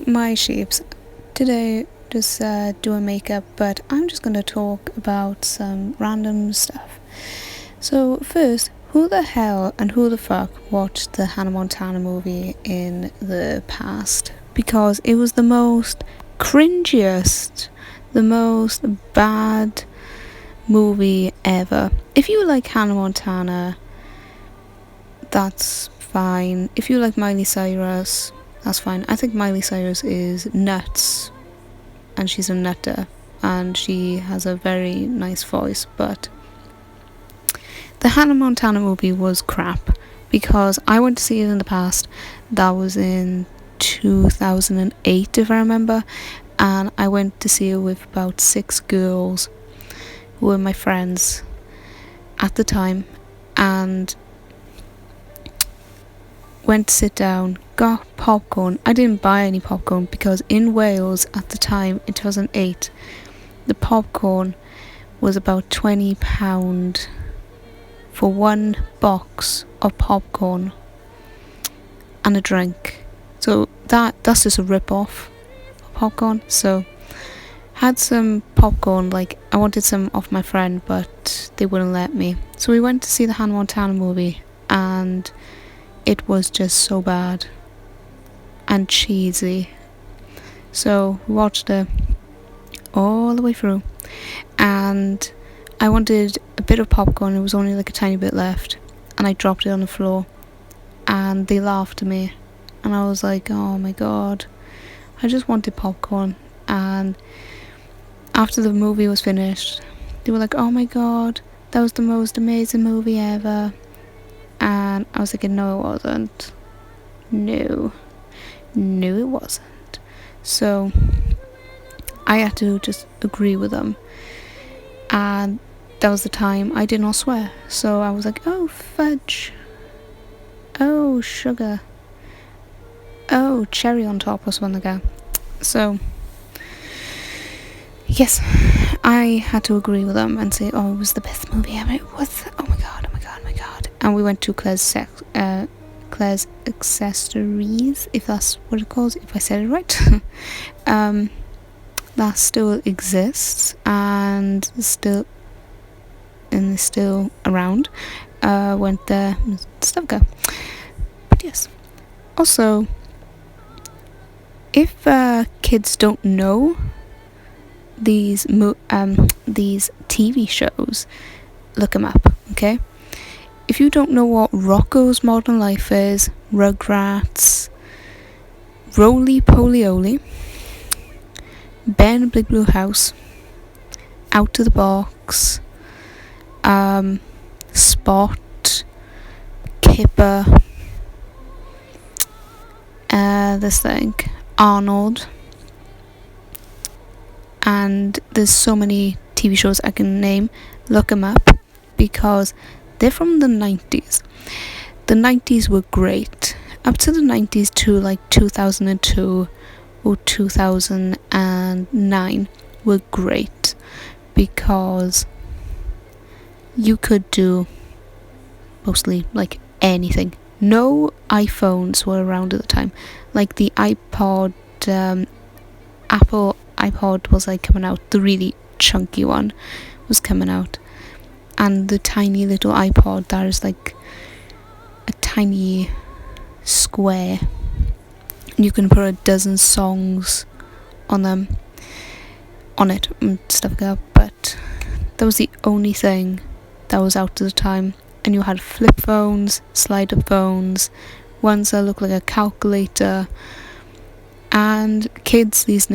my shapes. Today, just doing makeup, but I'm just gonna talk about some random stuff. So, first, who the hell and who the fuck watched the Hannah Montana movie in the past? Because it was the most cringiest, the most bad movie ever. If you like Hannah Montana, that's fine. If you like Miley Cyrus, that's fine. I think Miley Cyrus is nuts, and she's a nutter, and she has a very nice voice, but the Hannah Montana movie was crap, because I went to see it in the past. That was in 2008, if I remember, and I went to see it with about 6 girls who were my friends at the time, and went to sit down, got popcorn. I didn't buy any popcorn because in Wales at the time, in 2008, the popcorn was about £20 for one box of popcorn and a drink. So that's just a rip-off of popcorn. So had some popcorn, like I wanted some off my friend, but they wouldn't let me. So we went to see the Hannah Montana movie, and it was just so bad and cheesy. So we watched it all the way through, and I wanted a bit of popcorn. It was only like a tiny bit left, and I dropped it on the floor, and they laughed at me, and I was like, oh my god, I just wanted popcorn. And after the movie was finished, they were like, oh my god, that was the most amazing movie ever. And I was thinking, no, it wasn't. No, it wasn't. So I had to just agree with them. And that was the time I did not swear. So I was like, oh, fudge. Oh, sugar. Oh, cherry on top or something like that. So, yes, I had to agree with them and say, oh, it was the best movie ever. It was, oh my god. And we went to Claire's Accessories, if that's what it calls, if I said it right. That still exists and is still around. Went there, stuff go. But yes. Also, if kids don't know these TV shows, look them up, okay? If you don't know what Rocko's Modern Life is, Rugrats, Roly Poly Oly, Ben Big Blue House, Out of the Box, Spot, Kipper, this thing, Arnold, and there's so many TV shows I can name, look them up, because they're from the 90s. The 90s were great. Up to the 90s to like 2002 or 2009 were great, because you could do mostly like anything. No iPhones were around at the time. Like the iPod, Apple iPod was like coming out. The really chunky one was coming out. And the tiny little iPod that is like a tiny square. You can put a dozen songs on it and stuff like that. But that was the only thing that was out at the time. And you had flip phones, slide-up phones, ones that look like a calculator. And kids these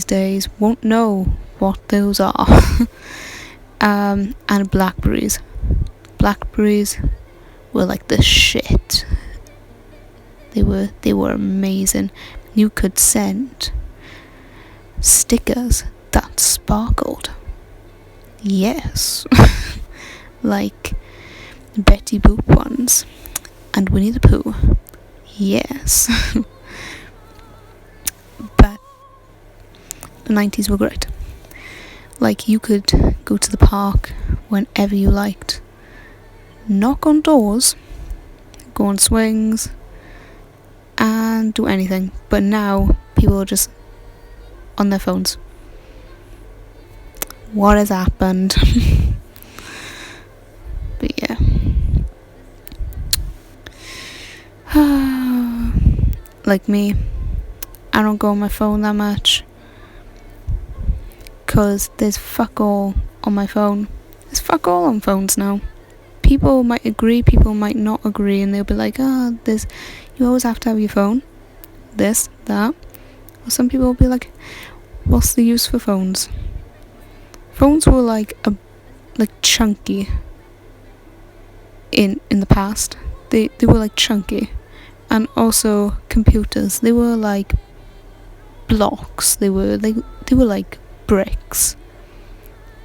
days won't know what those are. And Blackberries were like the shit. They were amazing. You could send stickers that sparkled. Yes. Like Betty Boop ones and Winnie the Pooh. Yes. But the 90s were great. Like, you could go to the park whenever you liked, knock on doors, go on swings, and do anything. But now people are just on their phones. What has happened? But yeah. Like me, I don't go on my phone that much, because there's fuck all on my phone. There's fuck all on phones now. People might agree, people might not agree, and they'll be like, you always have to have your phone, this, that. Or some people will be like, what's the use for phones? Phones were like chunky in the past. They were like chunky. And also computers, they were like blocks. They were like bricks.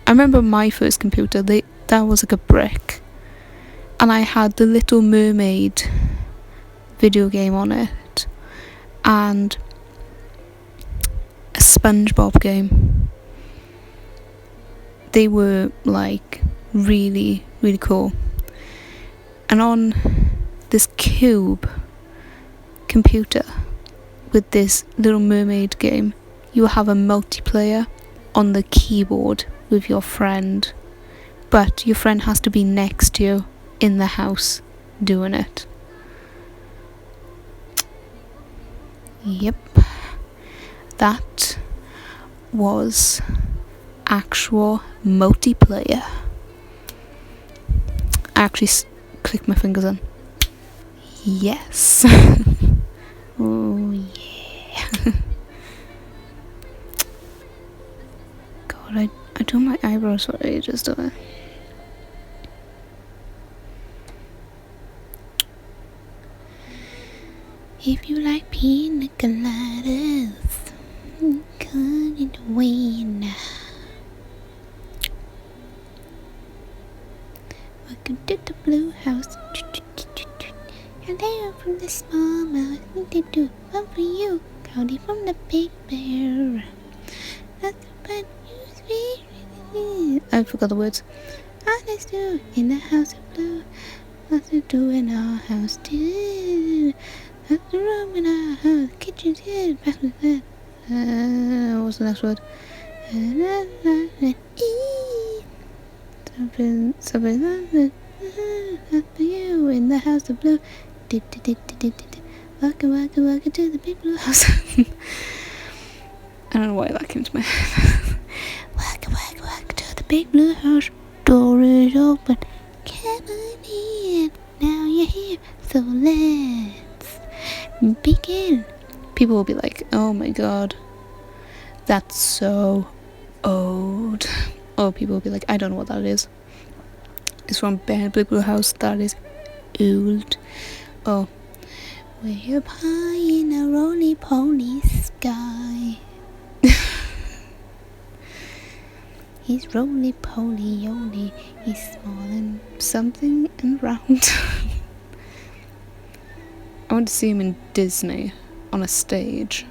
I remember my first computer, that was like a brick. And I had the Little Mermaid video game on it. And a SpongeBob game. They were like really, really cool. And on this cube computer with this Little Mermaid game, you have a multiplayer on the keyboard with your friend, but your friend has to be next to you in the house doing it. Yep, that was actual multiplayer. I actually clicked my fingers in. Yes. Oh yeah. God, I do my eyebrows for ages, don't I? If you like pina coladas, cut it away now. Welcome to the Blue House. Hello from the small mouth. They do one for you. Cloudy from the big bear. That's the bad news. I forgot the words. All let's do in the house of blue. Lots to do in our house too. That's the room in our house. Kitchen's here. Back with that. What's the next word? Something. After you in the house of blue. Welcome to the big blue house. I don't know why that came to my head. Welcome to the big blue house. Door is open. Come on in. Now you're here, so let's begin. People will be like, oh my god, that's so old. Or people will be like, I don't know what that is. It's from Big Blue House. That is old. Oh, way up high in a roly-poly sky. He's roly-poly-oly. He's small and something and round. I went to see him in Disney on a stage.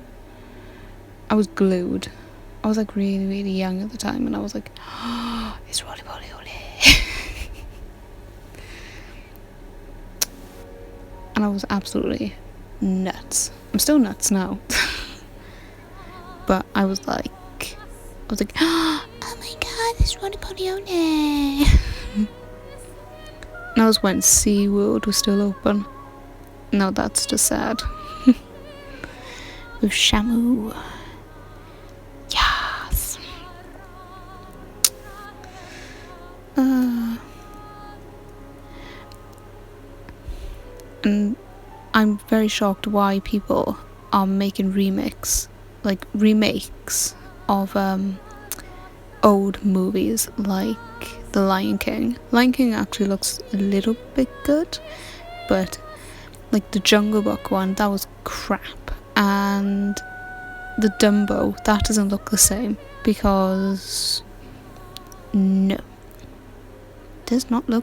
I was glued. I was like really, really young at the time, and I was like, oh, it's roly-poly-oly. And I was absolutely nuts. I'm still nuts now. But I was like, oh my god, this roly-poly-oly. And that was when SeaWorld was still open. No, that's just sad. With Shamu. Yes. And I'm very shocked why people are making remakes of old movies like The Lion King. Lion King actually looks a little bit good, but like the Jungle Book one, that was crap. And the Dumbo, that doesn't look the same, because no, does not look